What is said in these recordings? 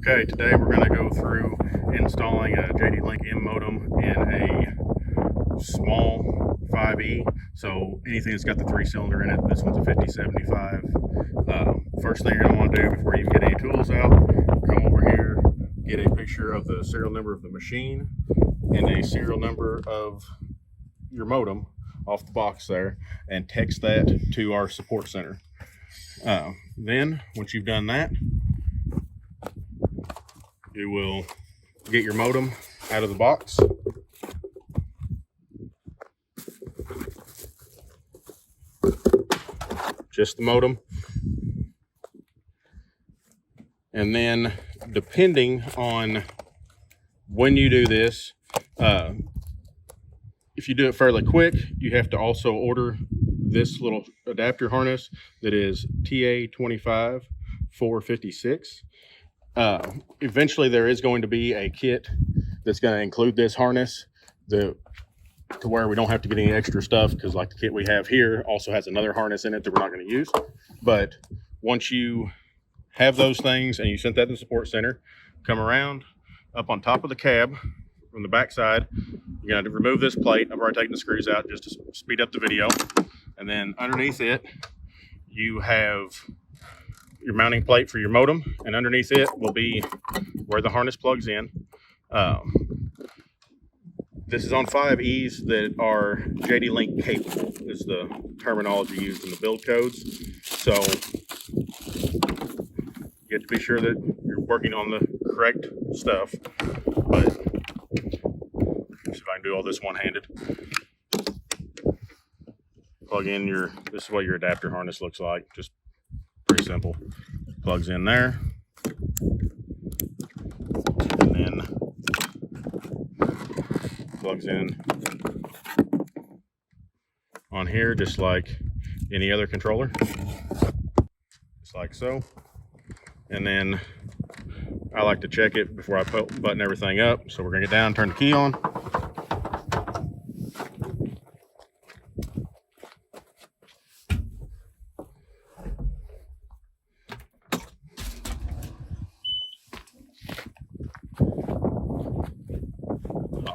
Okay, today we're going to go through installing a JD-Link M modem in a small 5E. So anything that's got the 3-cylinder in it, this one's a 5075. First thing you're going to want to do before you get any tools out, come over here, get a picture of the serial number of the machine and a serial number of your modem off the box there, and text that to our support center. Then, once you've done that, you will get your modem out of the box. Just the modem. And then, depending on when you do this, if you do it fairly quick, you have to also order this little adapter harness that is TA25456. Eventually there is going to be a kit that's going to include this harness to where we don't have to get any extra stuff, because like the kit we have here also has another harness in it that we're not going to use. But once you have those things and you sent that to the support center, come around up on top of the cab from the back side, you're going to remove this plate. I've already taken the screws out just to speed up the video. And then underneath it, you have your mounting plate for your modem, and underneath it will be where the harness plugs in. This is on 5Es that are JD-Link capable, is the terminology used in the build codes. So you have to be sure that you're working on the correct stuff. But let's see if I can do all this one-handed. Plug in this is what your adapter harness looks like. Just pretty simple. Plugs in there, and then plugs in on here, just like any other controller, just like so. And then I like to check it before I button everything up. So we're gonna get down, turn the key on.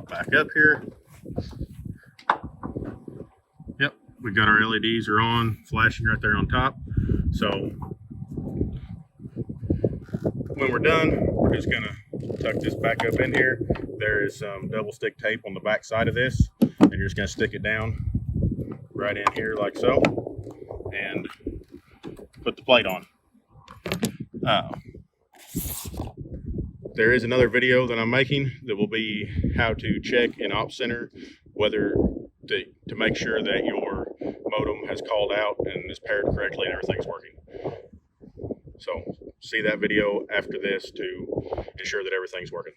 Back up here. Yep, we got our LEDs are on, flashing right there on top. So when we're done, we're just gonna tuck this back up in here. There is some double stick tape on the back side of this, and you're just gonna stick it down right in here like so, and put the plate on. There is another video that I'm making that will be how to check in Ops Center whether to make sure that your modem has called out and is paired correctly and everything's working. So see that video after this to ensure that everything's working.